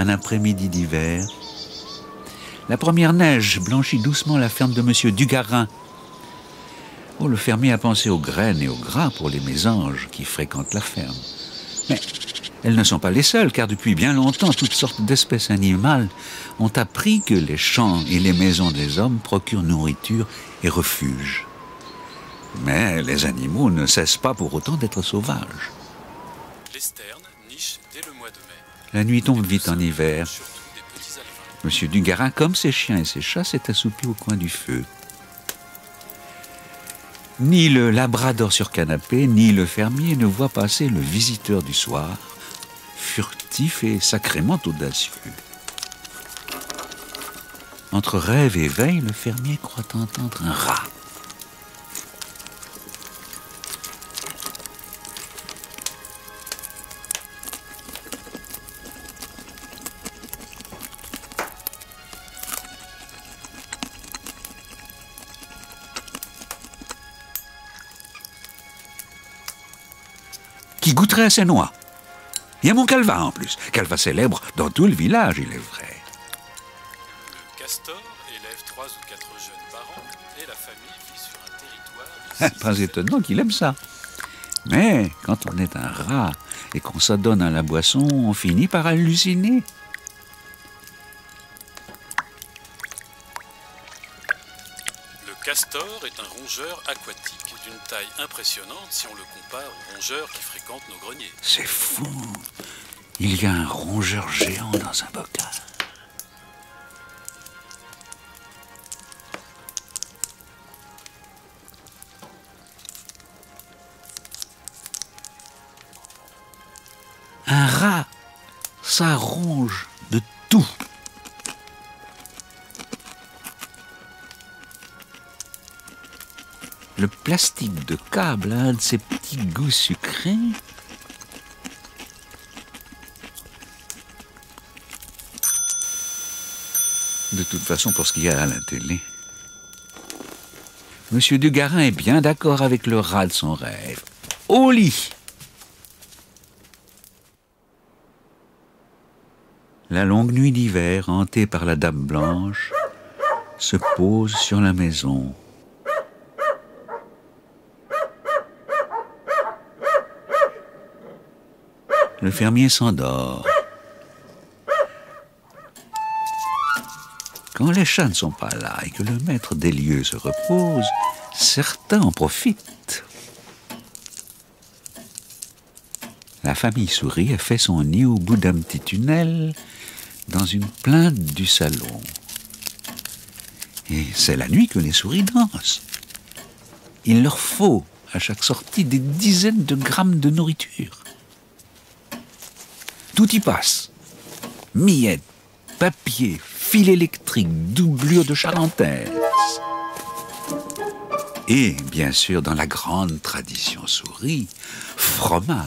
un après-midi d'hiver. La première neige blanchit doucement la ferme de M. Dugarin. Oh, le fermier a pensé aux graines et aux gras pour les mésanges qui fréquentent la ferme. Mais elles ne sont pas les seules, car depuis bien longtemps, toutes sortes d'espèces animales ont appris que les champs et les maisons des hommes procurent nourriture et refuge. Mais les animaux ne cessent pas pour autant d'être sauvages. Les sternes nichent dès le mois de mai. La nuit tombe vite en hiver. Monsieur Dugarin, comme ses chiens et ses chats, s'est assoupi au coin du feu. Ni le labrador sur canapé, ni le fermier ne voient passer le visiteur du soir, furtif et sacrément audacieux. Entre rêve et veille, le fermier croit entendre un rat. Qui goûterait à ces noix. Il y a mon Calva en plus. Calva célèbre dans tout le village, il est vrai. Le castor élève 3 ou 4 jeunes par an et la famille vit sur un territoire de 6 Pas étonnant qu'il aime ça. Mais quand on est un rat et qu'on s'adonne à la boisson, on finit par halluciner. Le castor est un rongeur aquatique d'une taille impressionnante si on le compare aux rongeurs qui fréquentent nos greniers. C'est fou. Il y a un rongeur géant dans un bocal. Un rat, ça ronge de tout. Le plastique de câble a un de ces petits goûts sucrés. De toute façon, pour ce qu'il y a à la télé, Monsieur Dugarin est bien d'accord avec le rat de son rêve. Au lit! La longue nuit d'hiver, hantée par la Dame Blanche, se pose sur la maison. Le fermier s'endort. Quand les chats ne sont pas là et que le maître des lieux se repose, certains en profitent. La famille souris a fait son nid au bout d'un petit tunnel dans une plainte du salon. Et c'est la nuit que les souris dansent. Il leur faut à chaque sortie des dizaines de grammes de nourriture. Tout y passe. Miettes, papier, fil électrique, doublure de charentaise. Et, bien sûr, dans la grande tradition souris, fromage.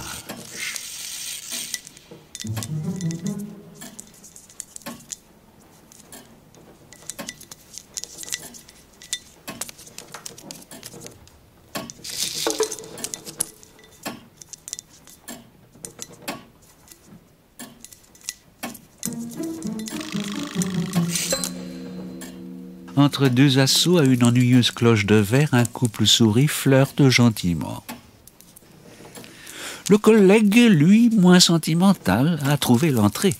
Entre deux assauts à une ennuyeuse cloche de verre, un couple souris flirte gentiment. Le collègue, lui, moins sentimental, a trouvé l'entrée.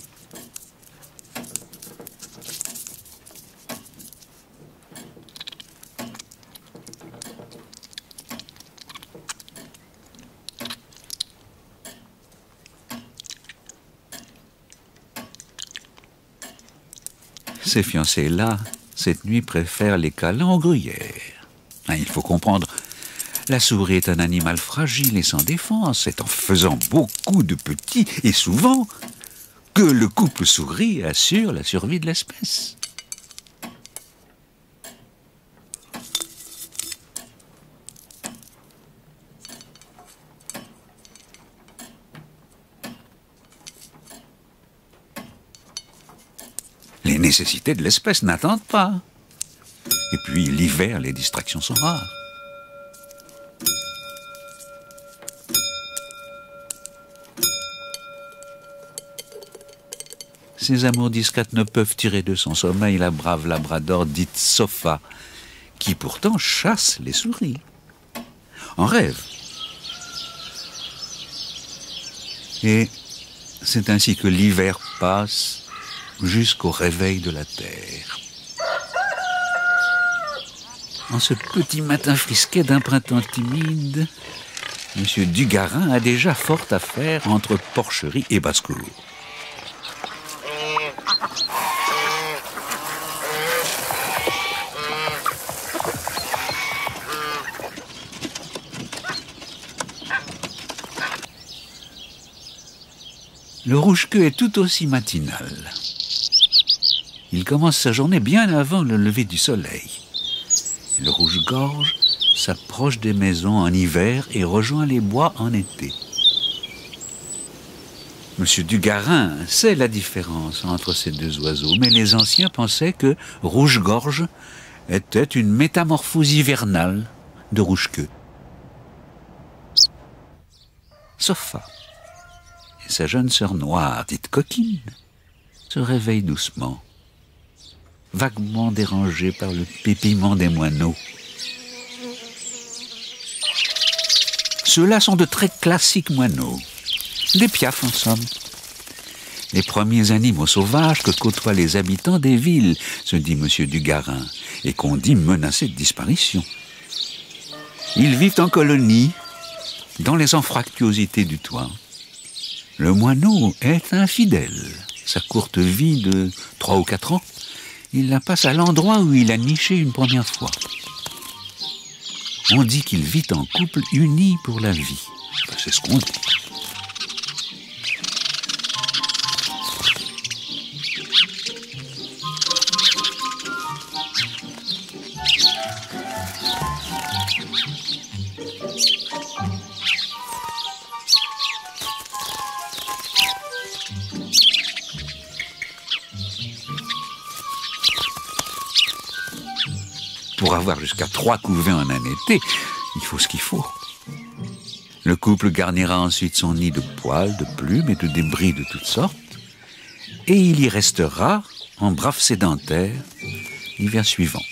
Ces fiancés-là, cette nuit, préfèrent les câlins aux gruyères. Il faut comprendre, la souris est un animal fragile et sans défense. C'est en faisant beaucoup de petits, et souvent, que le couple souris assure la survie de l'espèce. Les nécessités de l'espèce n'attendent pas. Et puis, l'hiver, les distractions sont rares. Ces amours discrètes ne peuvent tirer de son sommeil la brave labrador dite Sofa, qui pourtant chasse les souris. En rêve. Et c'est ainsi que l'hiver passe jusqu'au réveil de la terre. En ce petit matin frisquet d'un printemps timide, M. Dugarin a déjà fort à faire entre porcherie et basse-cour. Le rouge-queue est tout aussi matinal. Il commence sa journée bien avant le lever du soleil. Le rouge-gorge s'approche des maisons en hiver et rejoint les bois en été. Monsieur Dugarin sait la différence entre ces deux oiseaux, mais les anciens pensaient que rouge-gorge était une métamorphose hivernale de rouge-queue. Sofa et sa jeune sœur noire, dite Coquine, se réveillent doucement, vaguement dérangés par le pépillement des moineaux. Ceux-là sont de très classiques moineaux, des piafs en somme. Les premiers animaux sauvages que côtoient les habitants des villes, se dit M. Dugarin, et qu'on dit menacés de disparition. Ils vivent en colonie, dans les anfractuosités du toit. Le moineau est infidèle. Sa courte vie de 3 ou 4 ans, il la passe à l'endroit où il a niché une première fois. On dit qu'il vit en couple uni pour la vie. C'est ce qu'on dit. Pour avoir jusqu'à 3 couvées en un été, il faut ce qu'il faut. Le couple garnira ensuite son nid de poils, de plumes et de débris de toutes sortes, et il y restera en brave sédentaire l'hiver suivant.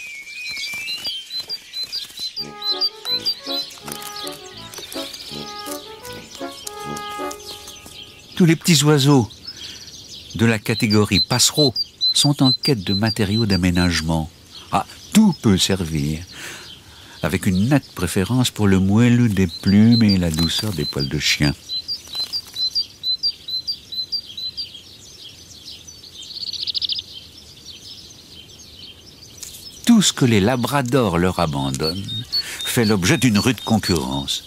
Tous les petits oiseaux de la catégorie passereaux sont en quête de matériaux d'aménagement. Ah, tout peut servir, avec une nette préférence pour le moelleux des plumes et la douceur des poils de chien. Tout ce que les labradors leur abandonnent fait l'objet d'une rude concurrence.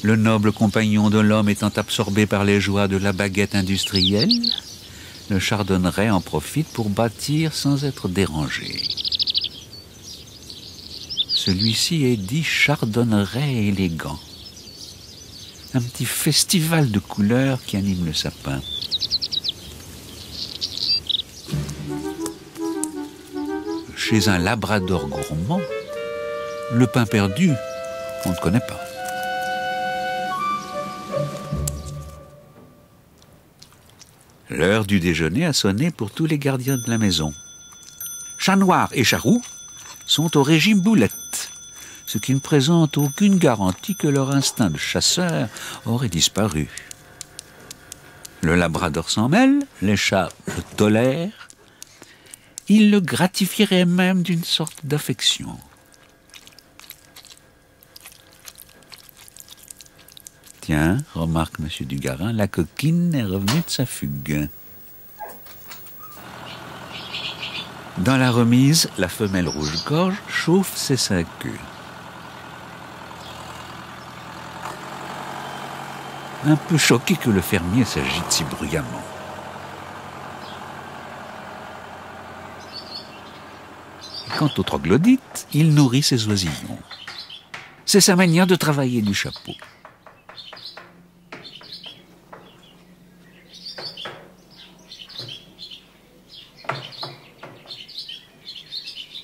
Le noble compagnon de l'homme étant absorbé par les joies de la baguette industrielle, le chardonneret en profite pour bâtir sans être dérangé. Celui-ci est dit chardonneret élégant. Un petit festival de couleurs qui anime le sapin. Chez un labrador gourmand, le pain perdu, on ne connaît pas. L'heure du déjeuner a sonné pour tous les gardiens de la maison. Chat Noir et Charroux sont au régime boulette, ce qui ne présente aucune garantie que leur instinct de chasseur aurait disparu. Le labrador s'en mêle, les chats le tolèrent, il le gratifierait même d'une sorte d'affection. Tiens, remarque M. Dugarin, la coquine est revenue de sa fugue. Dans la remise, la femelle rouge-gorge chauffe ses 5 queues. un peu choqué que le fermier s'agite si bruyamment. Quant au troglodyte, il nourrit ses oisillons. C'est sa manière de travailler du chapeau.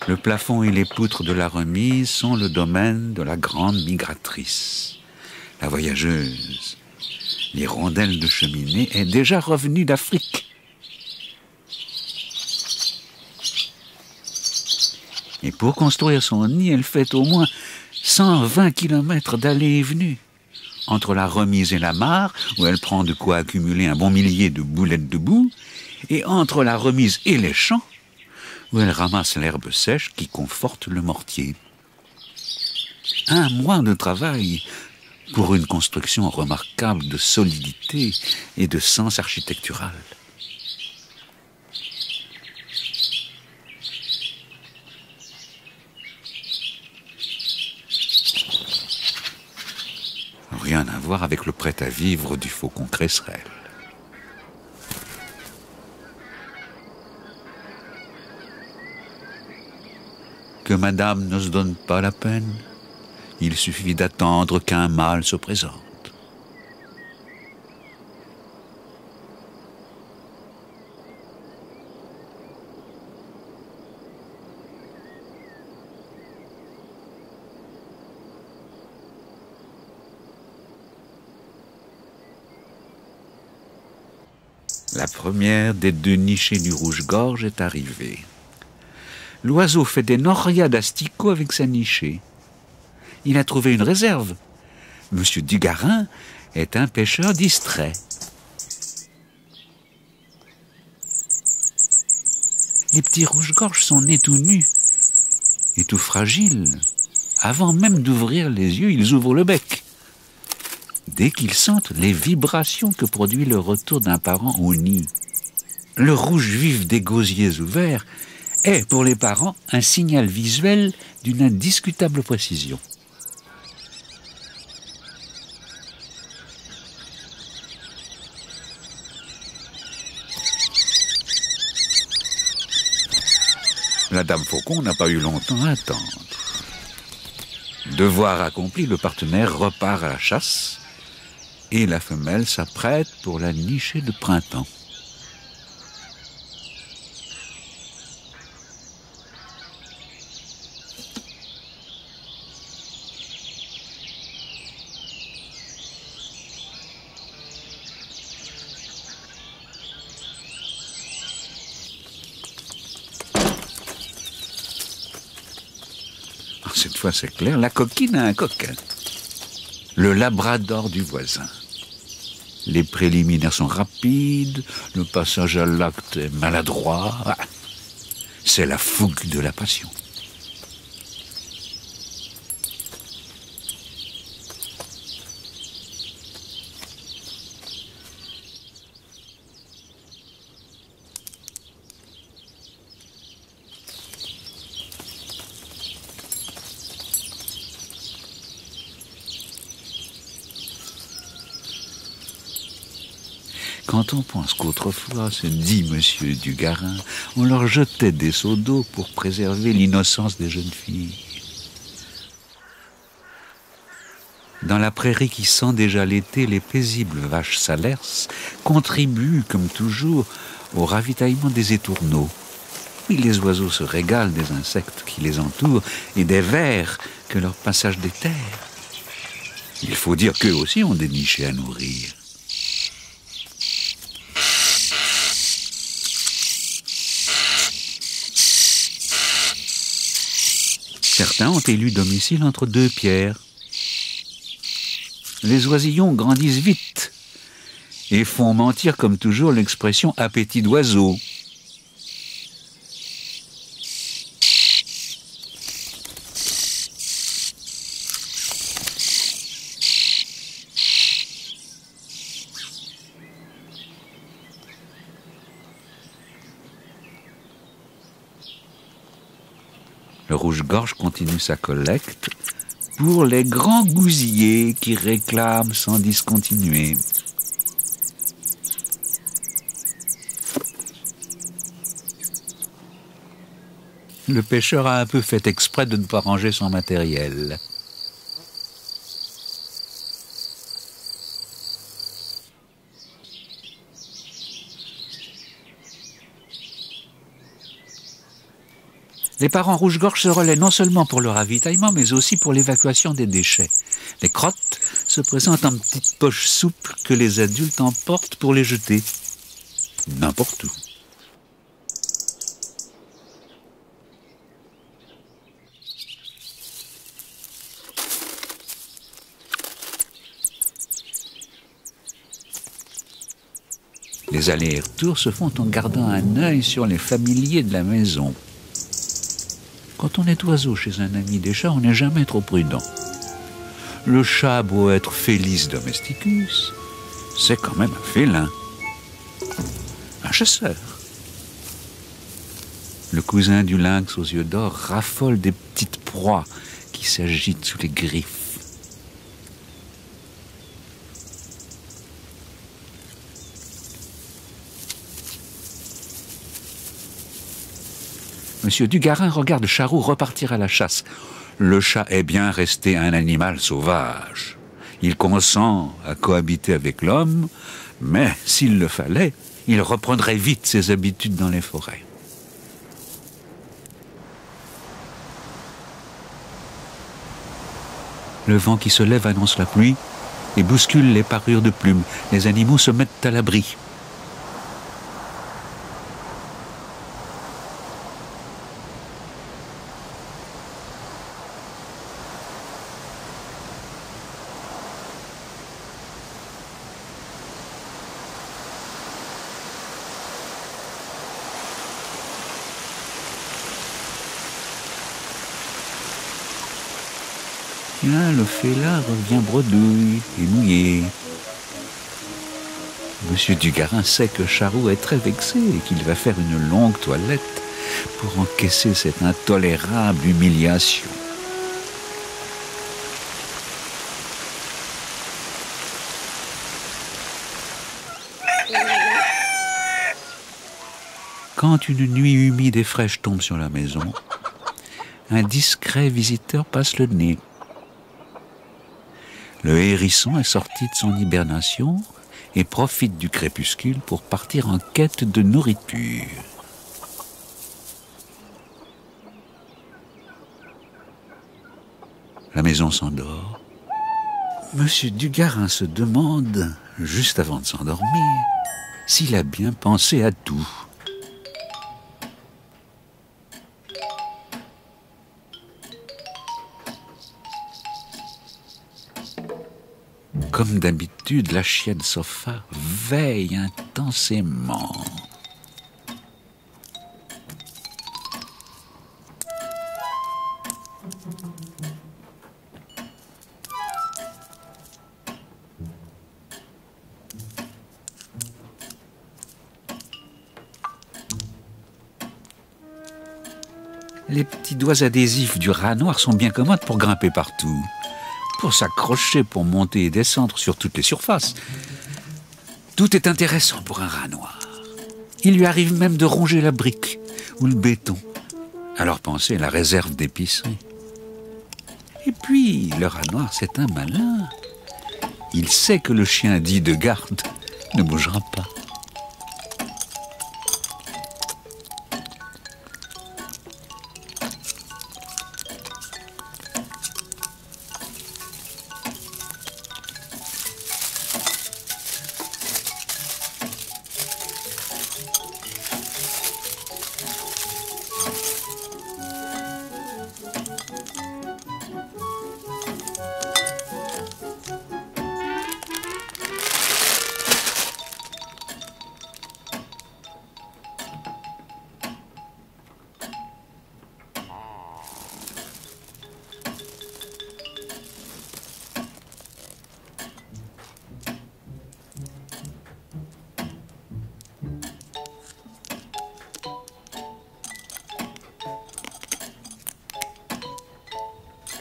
Le plafond et les poutres de la remise sont le domaine de la grande migratrice. La voyageuse, l'hirondelle de cheminée, est déjà revenue d'Afrique. Et pour construire son nid, elle fait au moins 120 kilomètres d'allées et venues. Entre la remise et la mare, où elle prend de quoi accumuler un bon millier de boulettes de boue, et entre la remise et les champs, où elle ramasse l'herbe sèche qui conforte le mortier. 1 mois de travail pour une construction remarquable de solidité et de sens architectural. Rien à voir avec le prêt-à-vivre du faucon Cresserelle. Que madame ne se donne pas la peine, il suffit d'attendre qu'un mâle se présente. La première des 2 nichées du rouge-gorge est arrivée. L'oiseau fait des norias d'asticots avec sa nichée. Il a trouvé une réserve. Monsieur Dugarin est un pêcheur distrait. Les petits rouges-gorges sont nés tout nus et tout fragiles. Avant même d'ouvrir les yeux, ils ouvrent le bec. Dès qu'ils sentent les vibrations que produit le retour d'un parent au nid. Le rouge vif des gosiers ouverts est, pour les parents, un signal visuel d'une indiscutable précision. La dame faucon n'a pas eu longtemps à attendre. Devoir accompli, le partenaire repart à la chasse et la femelle s'apprête pour la nichée de printemps. Cette fois, c'est clair, la coquine a un coquin. Le labrador du voisin. Les préliminaires sont rapides, le passage à l'acte est maladroit. C'est la fougue de la passion. Quand on pense qu'autrefois, se dit monsieur Dugarin, on leur jetait des seaux d'eau pour préserver l'innocence des jeunes filles. Dans la prairie qui sent déjà l'été, les paisibles vaches salers contribuent, comme toujours, au ravitaillement des étourneaux. Oui, les oiseaux se régalent des insectes qui les entourent et des vers que leur passage déterre. Il faut dire qu'eux aussi ont des nichées à nourrir. Certains ont élu domicile entre 2 pierres. Les oisillons grandissent vite et font mentir comme toujours l'expression « appétit d'oiseau ». Le rouge-gorge continue sa collecte pour les grands gousiers qui réclament sans discontinuer. Le pêcheur a un peu fait exprès de ne pas ranger son matériel. Les parents rouge-gorge se relaient non seulement pour le ravitaillement, mais aussi pour l'évacuation des déchets. Les crottes se présentent en petites poches souples que les adultes emportent pour les jeter. N'importe où. Les allers et retours se font en gardant un œil sur les familiers de la maison. Quand on est oiseau chez un ami des chats, on n'est jamais trop prudent. Le chat a beau être Felis domesticus, c'est quand même un félin, un chasseur. Le cousin du lynx aux yeux d'or raffole des petites proies qui s'agitent sous les griffes. Monsieur Dugarin regarde Charou repartir à la chasse. Le chat est bien resté un animal sauvage. Il consent à cohabiter avec l'homme, mais s'il le fallait, il reprendrait vite ses habitudes dans les forêts. Le vent qui se lève annonce la pluie et bouscule les parures de plumes. Les animaux se mettent à l'abri. Là, le félin revient bredouille et mouillé. Monsieur Dugarin sait que Charou est très vexé et qu'il va faire une longue toilette pour encaisser cette intolérable humiliation. Quand une nuit humide et fraîche tombe sur la maison, un discret visiteur passe le nez. Le hérisson est sorti de son hibernation et profite du crépuscule pour partir en quête de nourriture. La maison s'endort. Monsieur Dugarin se demande, juste avant de s'endormir, s'il a bien pensé à tout. Comme d'habitude, la chienne Sofa veille intensément. Les petits doigts adhésifs du rat noir sont bien commodes pour grimper partout, pour s'accrocher, pour monter et descendre sur toutes les surfaces. Tout est intéressant pour un rat noir. Il lui arrive même de ronger la brique ou le béton. Alors pensez à la réserve d'épicerie. Et puis, le rat noir, c'est un malin. Il sait que le chien dit de garde ne bougera pas.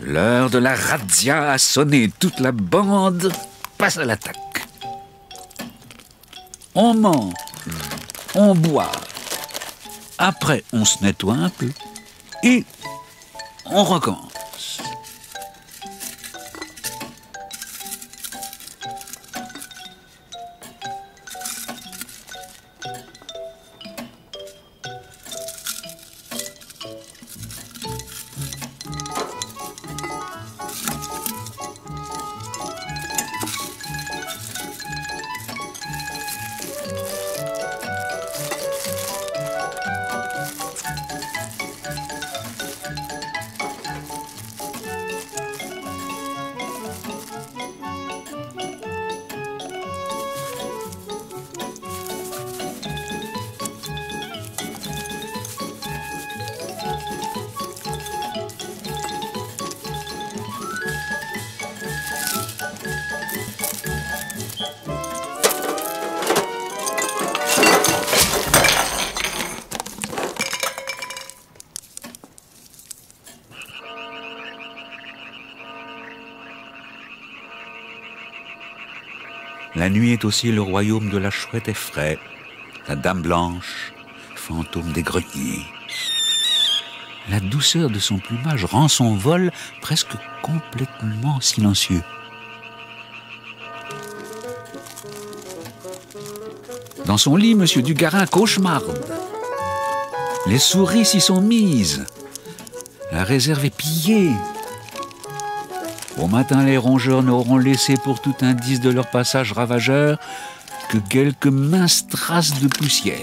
L'heure de la razzia a sonné. Toute la bande passe à l'attaque. On mange, on boit. Après, on se nettoie un peu. et on recommence. La nuit est aussi le royaume de la chouette effraie, la dame blanche, fantôme des greniers. La douceur de son plumage rend son vol presque complètement silencieux. Dans son lit, M. Dugarin cauchemarde. Les souris s'y sont mises. La réserve est pillée. Au matin, les rongeurs n'auront laissé pour tout indice de leur passage ravageur que quelques minces traces de poussière.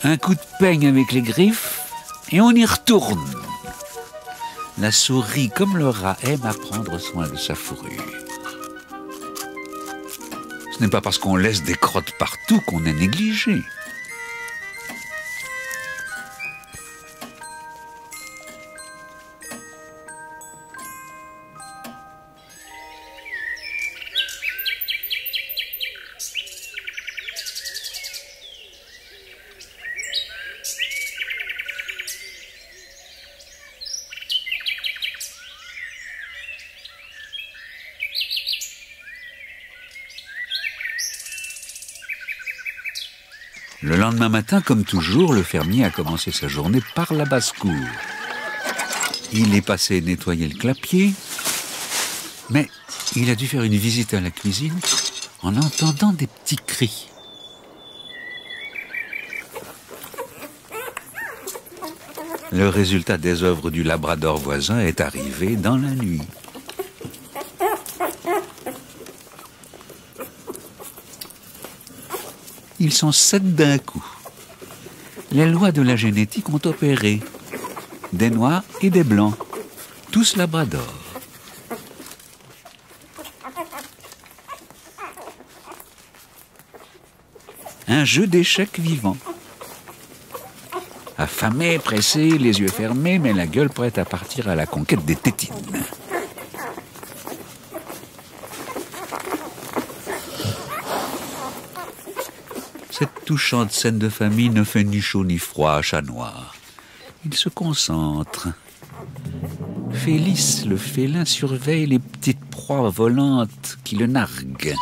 Un coup de peigne avec les griffes et on y retourne. La souris, comme le rat, aime à prendre soin de sa fourrure. Ce n'est pas parce qu'on laisse des crottes partout qu'on est négligé. Le lendemain matin, comme toujours, le fermier a commencé sa journée par la basse-cour. Il est passé nettoyer le clapier, mais il a dû faire une visite à la cuisine en entendant des petits cris. Le résultat des œuvres du labrador voisin est arrivé dans la nuit. Ils sont 7 d'un coup. Les lois de la génétique ont opéré. Des noirs et des blancs. Tous labradors. Un jeu d'échecs vivant. Affamé, pressé, les yeux fermés, mais la gueule prête à partir à la conquête des tétines. Cette touchante scène de famille ne fait ni chaud ni froid à Chat Noir. Il se concentre. Félix, le félin, surveille les petites proies volantes qui le narguent.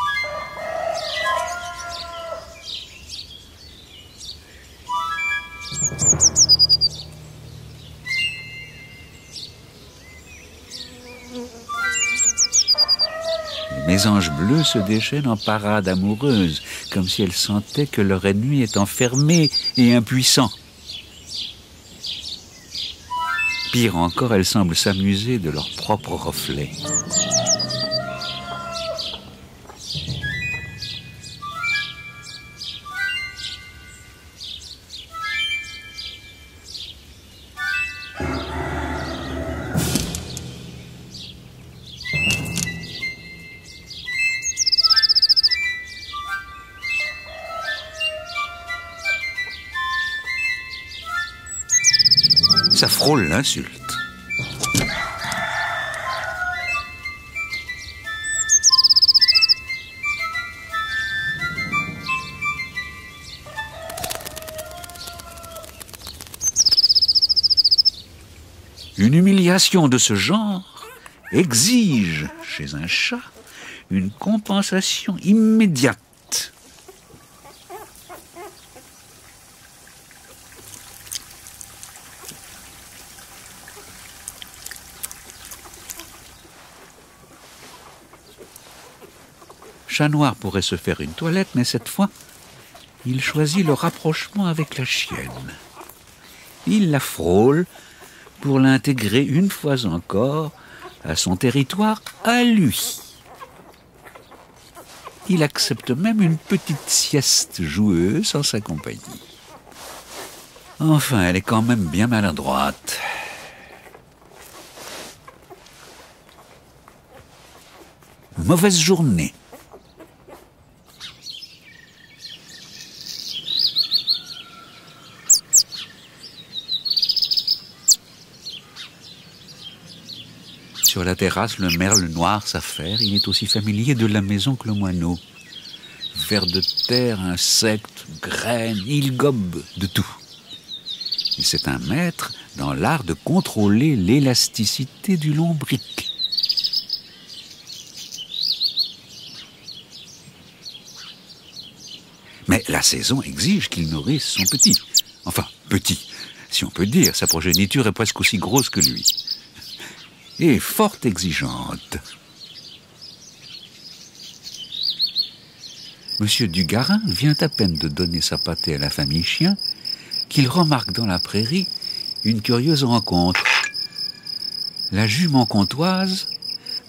Les mésanges bleus se déchaînent en parade amoureuse, comme si elles sentaient que leur ennemi est enfermé et impuissant. Pire encore, elles semblent s'amuser de leur propre reflet. Ça frôle l'insulte. Une humiliation de ce genre exige, chez un chat, une compensation immédiate. Chat Noir pourrait se faire une toilette, mais cette fois, il choisit le rapprochement avec la chienne. Il la frôle pour l'intégrer une fois encore à son territoire à lui. Il accepte même une petite sieste joueuse en sa compagnie. Enfin, elle est quand même bien maladroite. Mauvaise journée. Sur la terrasse, le merle noir s'affaire. Il est aussi familier de la maison que le moineau. Vers de terre, insectes, graines, il gobe de tout. Et c'est un maître dans l'art de contrôler l'élasticité du lombric. Mais la saison exige qu'il nourrisse son petit. Enfin, petit, si on peut dire. Sa progéniture est presque aussi grosse que lui. Et fort exigeante. Monsieur Dugarin vient à peine de donner sa pâtée à la famille chien qu'il remarque dans la prairie une curieuse rencontre. La jument comtoise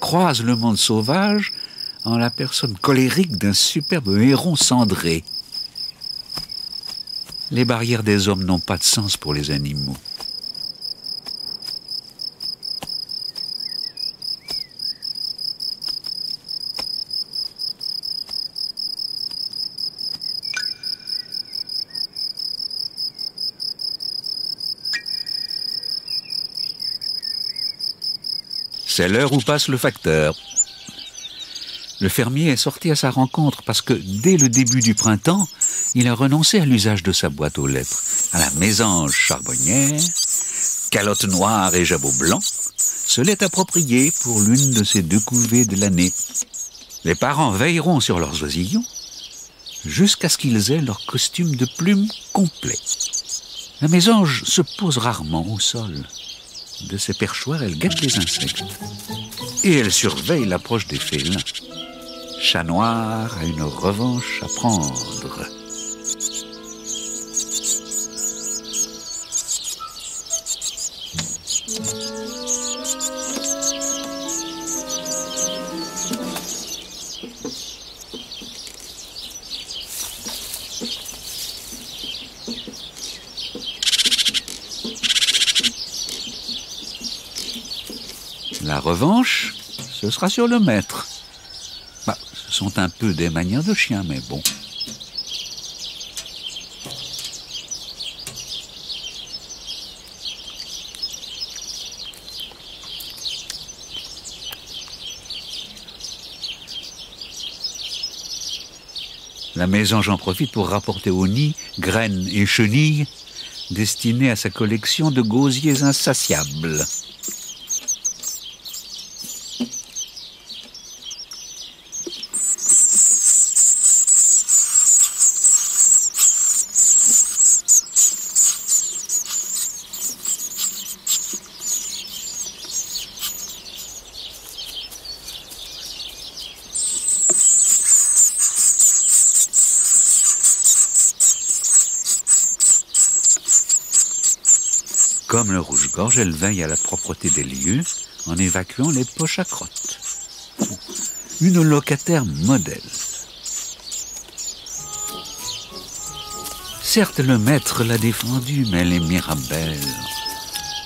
croise le monde sauvage en la personne colérique d'un superbe héron cendré. Les barrières des hommes n'ont pas de sens pour les animaux. C'est l'heure où passe le facteur. Le fermier est sorti à sa rencontre parce que, dès le début du printemps, il a renoncé à l'usage de sa boîte aux lettres. À la mésange charbonnière, calotte noire et jabot blanc, se l'est approprié pour l'une de ces 2 couvées de l'année. Les parents veilleront sur leurs oisillons jusqu'à ce qu'ils aient leur costume de plumes complet. La mésange se pose rarement au sol. De ses perchoirs, elle guette les insectes. Et elle surveille l'approche des félins. Chat Noir a une revanche à prendre. La revanche, ce sera sur le maître. Ce sont un peu des manières de chien, mais bon. La mésange en profite pour rapporter au nid graines et chenilles destinées à sa collection de gosiers insatiables. Comme le rouge-gorge, elle veille à la propreté des lieux en évacuant les poches à crottes. Une locataire modèle. Certes, le maître l'a défendue, mais les mirabelles,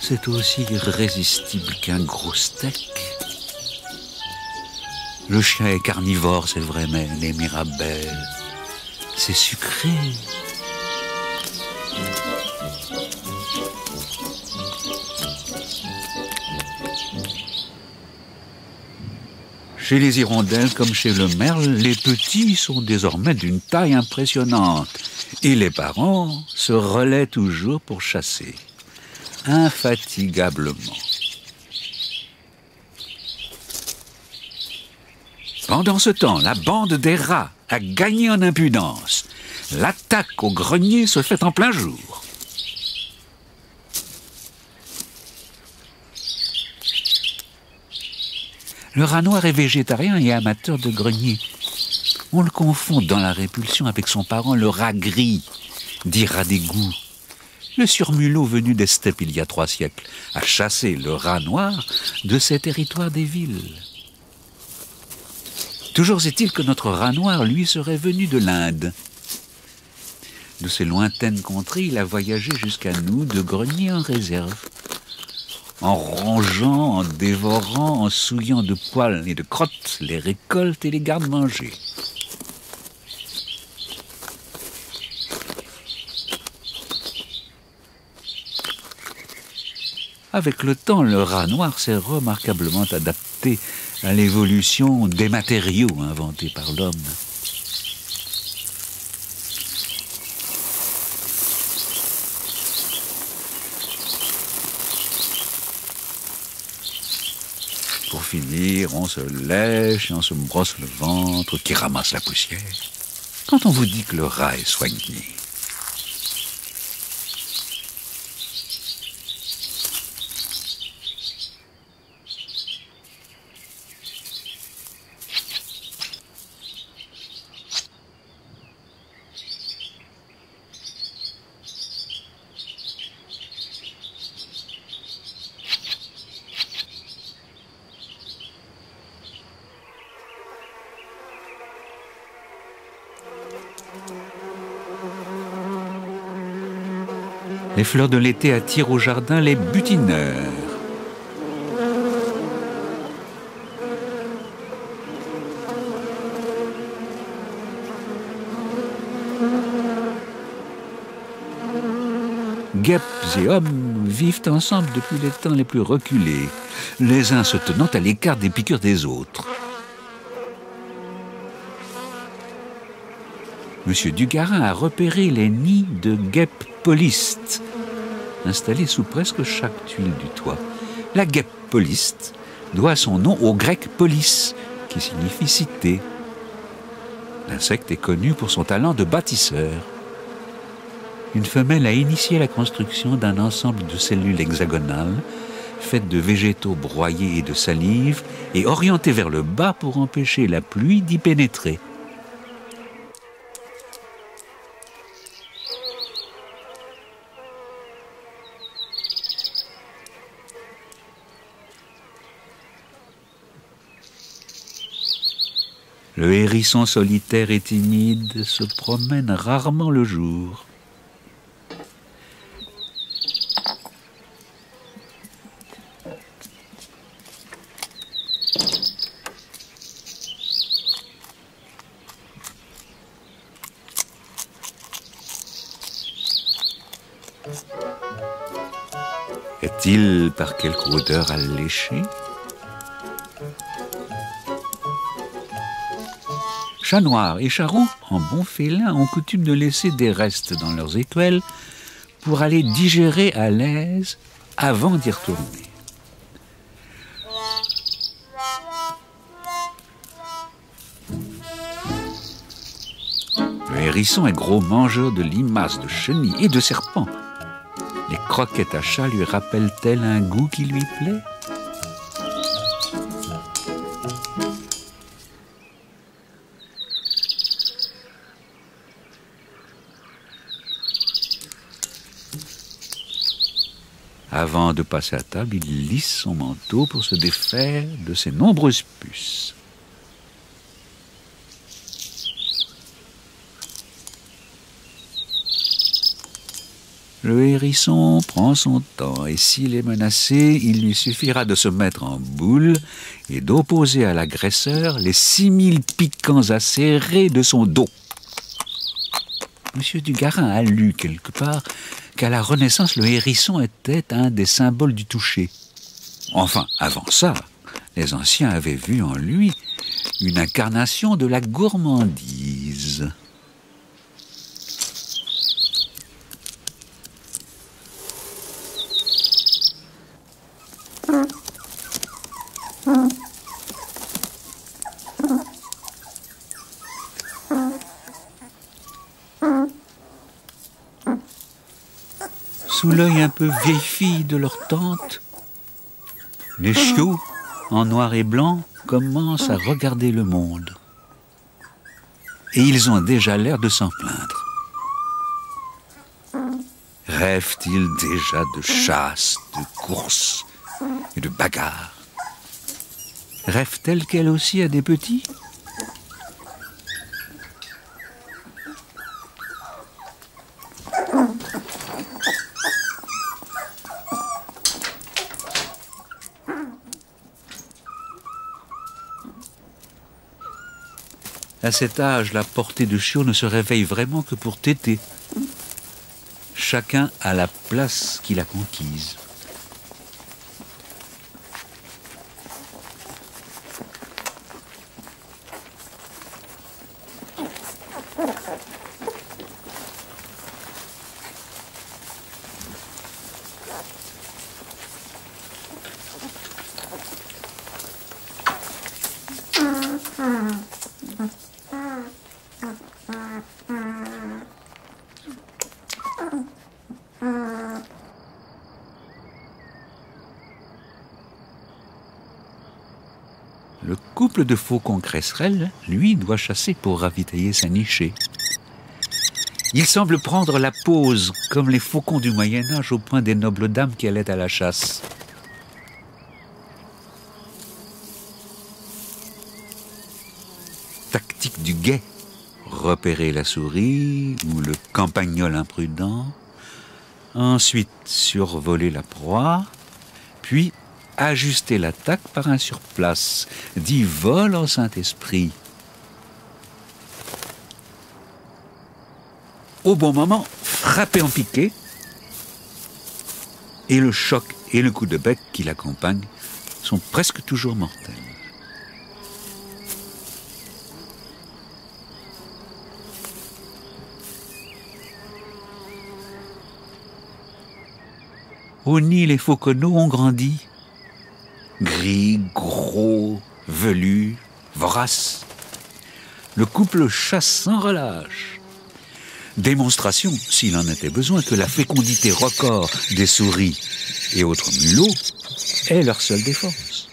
c'est aussi irrésistible qu'un gros steak. Le chien est carnivore, c'est vrai, mais les mirabelles, c'est sucré. Chez les hirondelles, comme chez le merle, les petits sont désormais d'une taille impressionnante. Et les parents se relaient toujours pour chasser, infatigablement. Pendant ce temps, la bande des rats a gagné en impudence. L'attaque au grenier se fait en plein jour. Le rat noir est végétarien et amateur de grenier. On le confond dans la répulsion avec son parent, le rat gris, dit rat d'égout. Le surmulot venu des steppes il y a 3 siècles a chassé le rat noir de ses territoires des villes. Toujours est-il que notre rat noir, lui, serait venu de l'Inde. De ces lointaines contrées, il a voyagé jusqu'à nous de grenier en réserve. En rongeant, en dévorant, en souillant de poils et de crottes les récoltes et les garde-manger. Avec le temps, le rat noir s'est remarquablement adapté à l'évolution des matériaux inventés par l'homme. Pour finir, on se lèche et on se brosse le ventre qui ramasse la poussière. Quand on vous dit que le rat est soigné, les fleurs de l'été attirent au jardin les butineurs. Guêpes et hommes vivent ensemble depuis les temps les plus reculés, les uns se tenant à l'écart des piqûres des autres. Monsieur Dugarin a repéré les nids de guêpes polistes, installés sous presque chaque tuile du toit. La guêpe poliste doit son nom au grec polis, qui signifie cité. L'insecte est connu pour son talent de bâtisseur. Une femelle a initié la construction d'un ensemble de cellules hexagonales, faites de végétaux broyés et de salive, et orientées vers le bas pour empêcher la pluie d'y pénétrer. Le hérisson solitaire et timide se promène rarement le jour. Est-il par quelque odeur alléchée? Chat noir et chat roux, en bons félins, ont coutume de laisser des restes dans leurs étoiles pour aller digérer à l'aise avant d'y retourner. Le hérisson est gros mangeur de limaces, de chenilles et de serpents. Les croquettes à chat lui rappellent-elles un goût qui lui plaît? Avant de passer à table, il lisse son manteau pour se défaire de ses nombreuses puces. Le hérisson prend son temps et s'il est menacé, il lui suffira de se mettre en boule et d'opposer à l'agresseur les 6000 piquants acérés de son dos. Monsieur Dugarin a lu quelque part qu'à la Renaissance, le hérisson était un des symboles du toucher. Enfin, avant ça, les anciens avaient vu en lui une incarnation de la gourmandise. sous l'œil un peu vieille fille de leur tante, les chiots, en noir et blanc, commencent à regarder le monde. Et ils ont déjà l'air de s'en plaindre. Rêvent-ils déjà de chasse, de course et de bagarre? Rêve-t-elle qu'elle aussi a des petits? À cet âge, la portée de chiot ne se réveille vraiment que pour téter. Chacun a la place qu'il a conquise. Le couple de faucons cresserelles, lui, doit chasser pour ravitailler sa nichée. Il semble prendre la pause, comme les faucons du Moyen-Âge au point des nobles dames qui allaient à la chasse. Tactique du guet, repérer la souris ou le campagnol imprudent, ensuite survoler la proie, puis ajuster l'attaque par un surplace, dit vol en Saint-Esprit. Au bon moment, frapper en piqué, et le choc et le coup de bec qui l'accompagnent sont presque toujours mortels. Au nid, les fauconneaux ont grandi. Gris, gros, velus, voraces. Le couple chasse sans relâche. Démonstration, s'il en était besoin, que la fécondité record des souris et autres mulots est leur seule défense.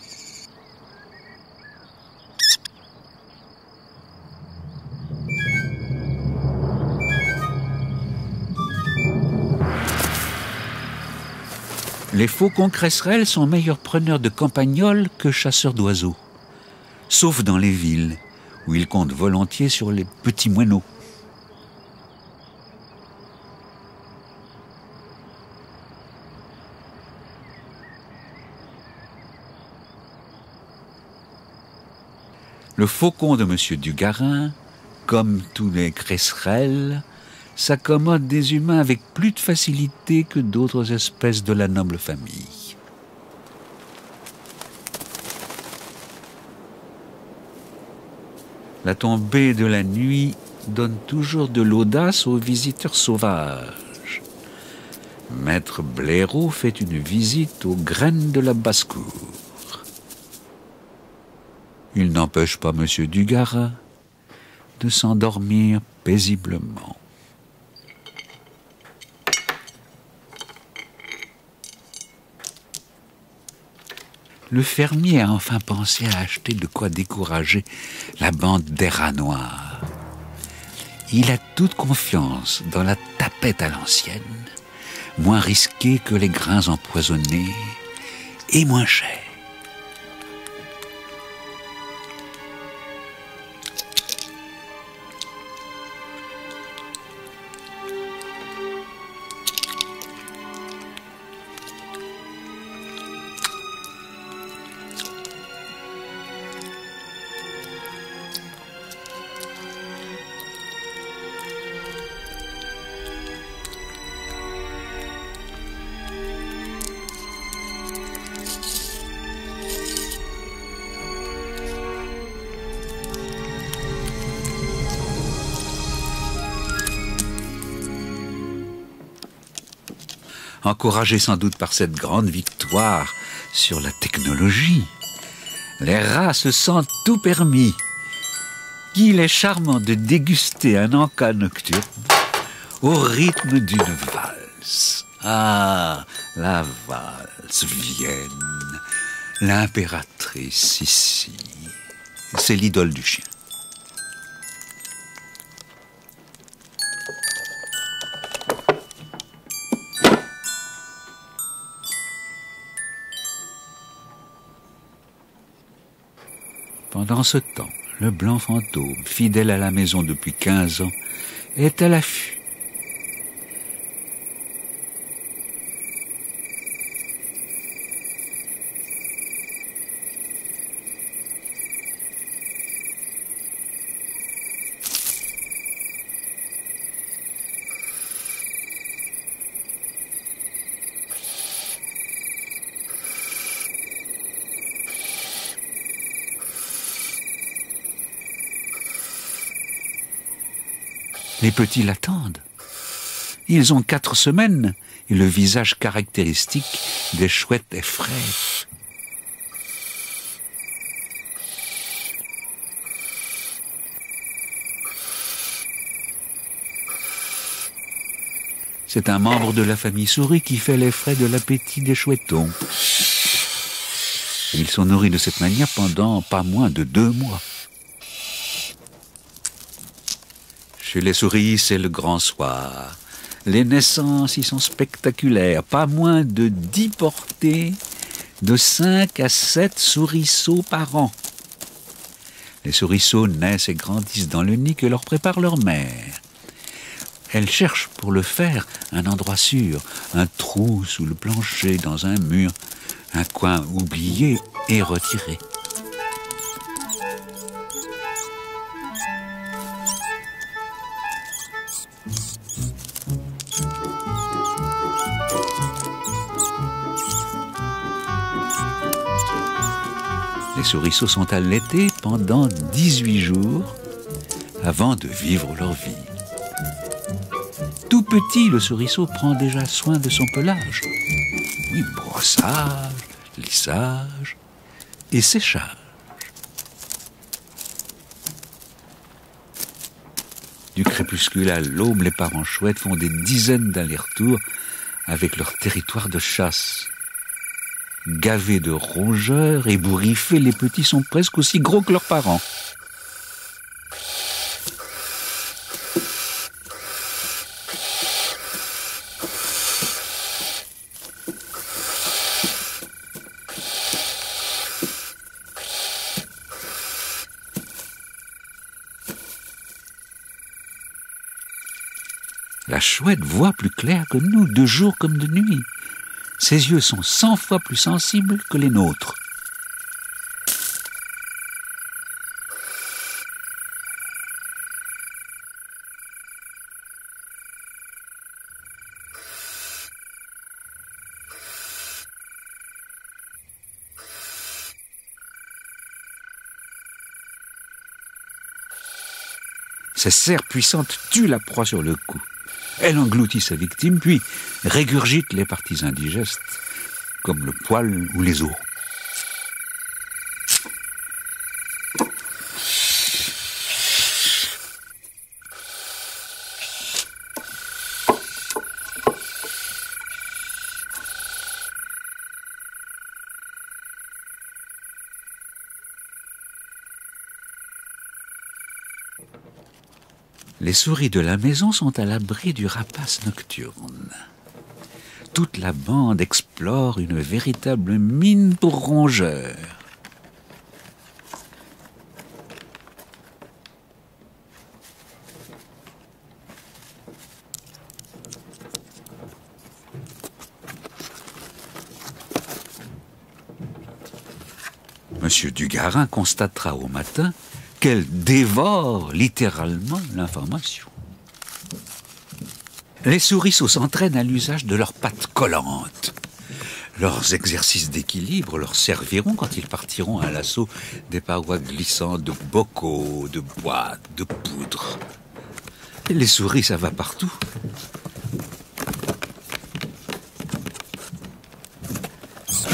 Les faucons cresserelles sont meilleurs preneurs de campagnols que chasseurs d'oiseaux, sauf dans les villes, où ils comptent volontiers sur les petits moineaux. Le faucon de M. Dugarin, comme tous les cresserelles, s'accommode des humains avec plus de facilité que d'autres espèces de la noble famille. La tombée de la nuit donne toujours de l'audace aux visiteurs sauvages. Maître Blaireau fait une visite aux graines de la basse-cour. Il n'empêche pas M. Dugarin de s'endormir paisiblement. Le fermier a enfin pensé à acheter de quoi décourager la bande des rats noirs. Il a toute confiance dans la tapette à l'ancienne, moins risquée que les grains empoisonnés et moins chère. Encouragés sans doute par cette grande victoire sur la technologie, les rats se sentent tout permis. Il est charmant de déguster un encas nocturne au rythme d'une valse. Ah, la valse, Vienne, l'impératrice ici. C'est l'idole du chien. Pendant ce temps, le blanc fantôme, fidèle à la maison depuis 15 ans, est à l'affût. Les petits l'attendent. Ils ont 4 semaines et le visage caractéristique des chouettes effraie. C'est un membre de la famille souris qui fait les frais de l'appétit des chouettons. Ils sont nourris de cette manière pendant pas moins de 2 mois. Chez les souris, c'est le grand soir. Les naissances y sont spectaculaires. Pas moins de 10 portées, de 5 à 7 souriceaux par an. Les souriceaux naissent et grandissent dans le nid que leur prépare leur mère. Elles cherchent pour le faire un endroit sûr, un trou sous le plancher, dans un mur, un coin oublié et retiré. Les souriceaux sont allaités pendant 18 jours avant de vivre leur vie. Tout petit, le souriceau prend déjà soin de son pelage. Oui, brossage, lissage et séchage. Du crépuscule à l'aube, les parents chouettes font des dizaines d'allers-retours avec leur territoire de chasse. Gavés de rongeurs, ébouriffés, les petits sont presque aussi gros que leurs parents. La chouette voit plus clair que nous, de jour comme de nuit. Ses yeux sont 100 fois plus sensibles que les nôtres. Ces serres puissantes tuent la proie sur le coup. Elle engloutit sa victime, puis régurgite les parties indigestes, comme le poil ou les os. Les souris de la maison sont à l'abri du rapace nocturne. Toute la bande explore une véritable mine pour rongeurs. Monsieur Dugarin constatera au matin qu'elle dévore littéralement l'information. Les souriceaux s'entraînent à l'usage de leurs pattes collantes. Leurs exercices d'équilibre leur serviront quand ils partiront à l'assaut des parois glissantes de bocaux, de boîtes, de poudre. Et les souris, ça va partout.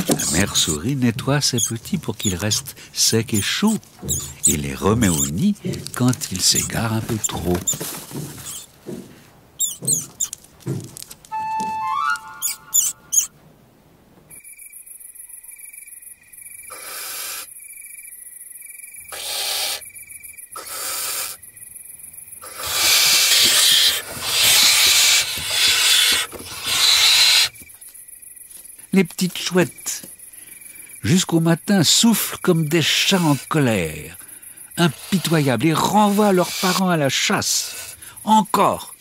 La mère souris nettoie ses petits pour qu'ils restent secs et chauds et les remet au nid quand ils s'égarent un peu trop. Les petites chouettes, jusqu'au matin, soufflent comme des chats en colère, impitoyables, et renvoient leurs parents à la chasse, encore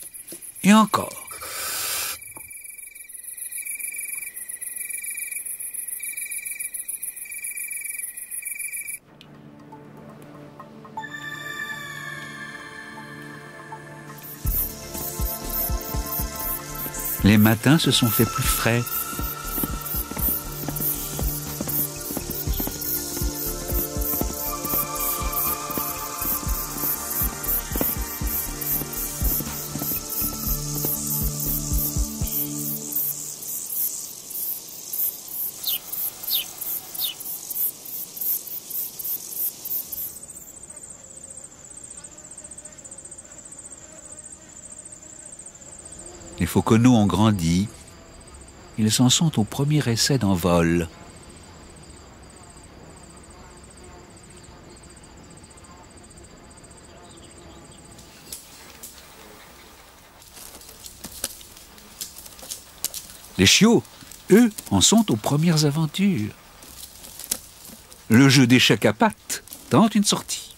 et encore. Les matins se sont fait plus frais. Les fauconeaux ont grandi. Ils en sont au premier essai d'envol. Les chiots, eux, en sont aux premières aventures. Le jeu d'échecs à pattes tente une sortie.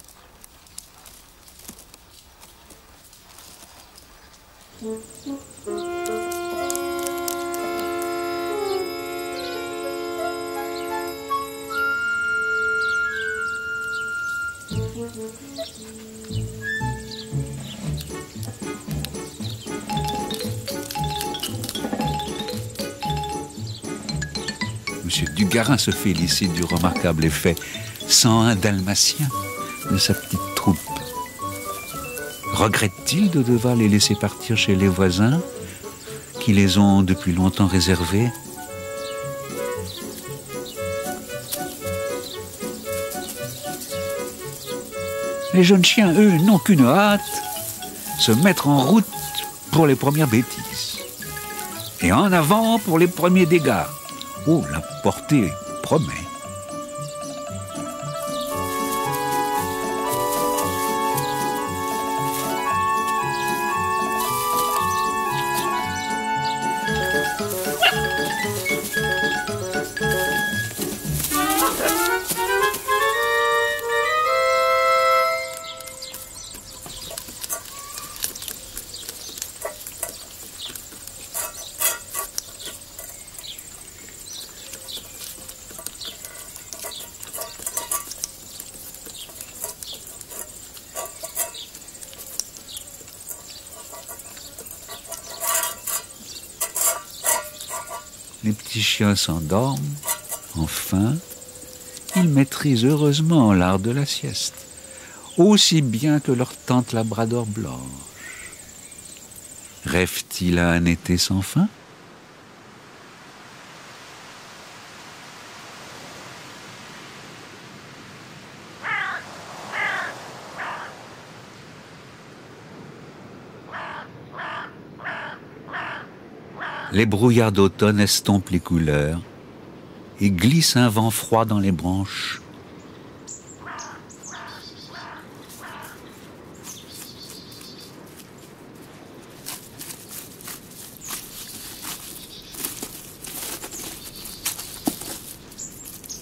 Monsieur Dugarin se félicite du remarquable effet 101 dalmatiens de sa petite troupe. Regrette-t-il de devoir les laisser partir chez les voisins qui les ont depuis longtemps réservés? Les jeunes chiens, eux, n'ont qu'une hâte, se mettre en route pour les premières bêtises. Et en avant pour les premiers dégâts. Oh, la portée promet. Les petits chiens s'endorment. Enfin, ils maîtrisent heureusement l'art de la sieste, aussi bien que leur tante labrador blanche. Rêve-t-il à un été sans fin? Les brouillards d'automne estompent les couleurs et glissent un vent froid dans les branches.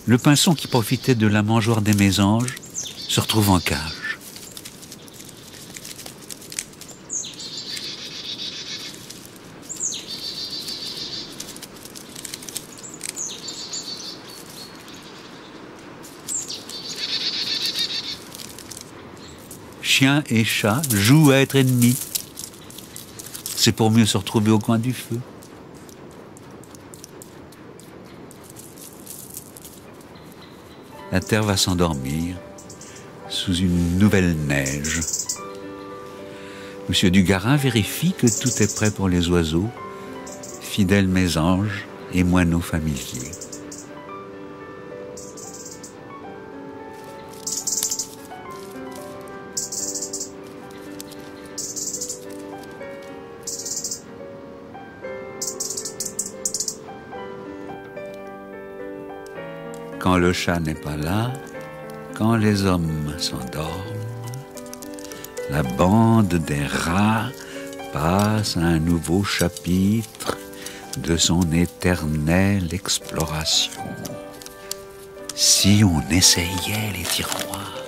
Le pinson qui profitait de la mangeoire des mésanges se retrouve en cage. Chien et chat jouent à être ennemis. C'est pour mieux se retrouver au coin du feu. La terre va s'endormir sous une nouvelle neige. Monsieur Dugarin vérifie que tout est prêt pour les oiseaux, fidèles mésanges et moineaux familiers. Quand le chat n'est pas là, quand les hommes s'endorment, la bande des rats passe à un nouveau chapitre de son éternelle exploration. Si on essayait les tiroirs.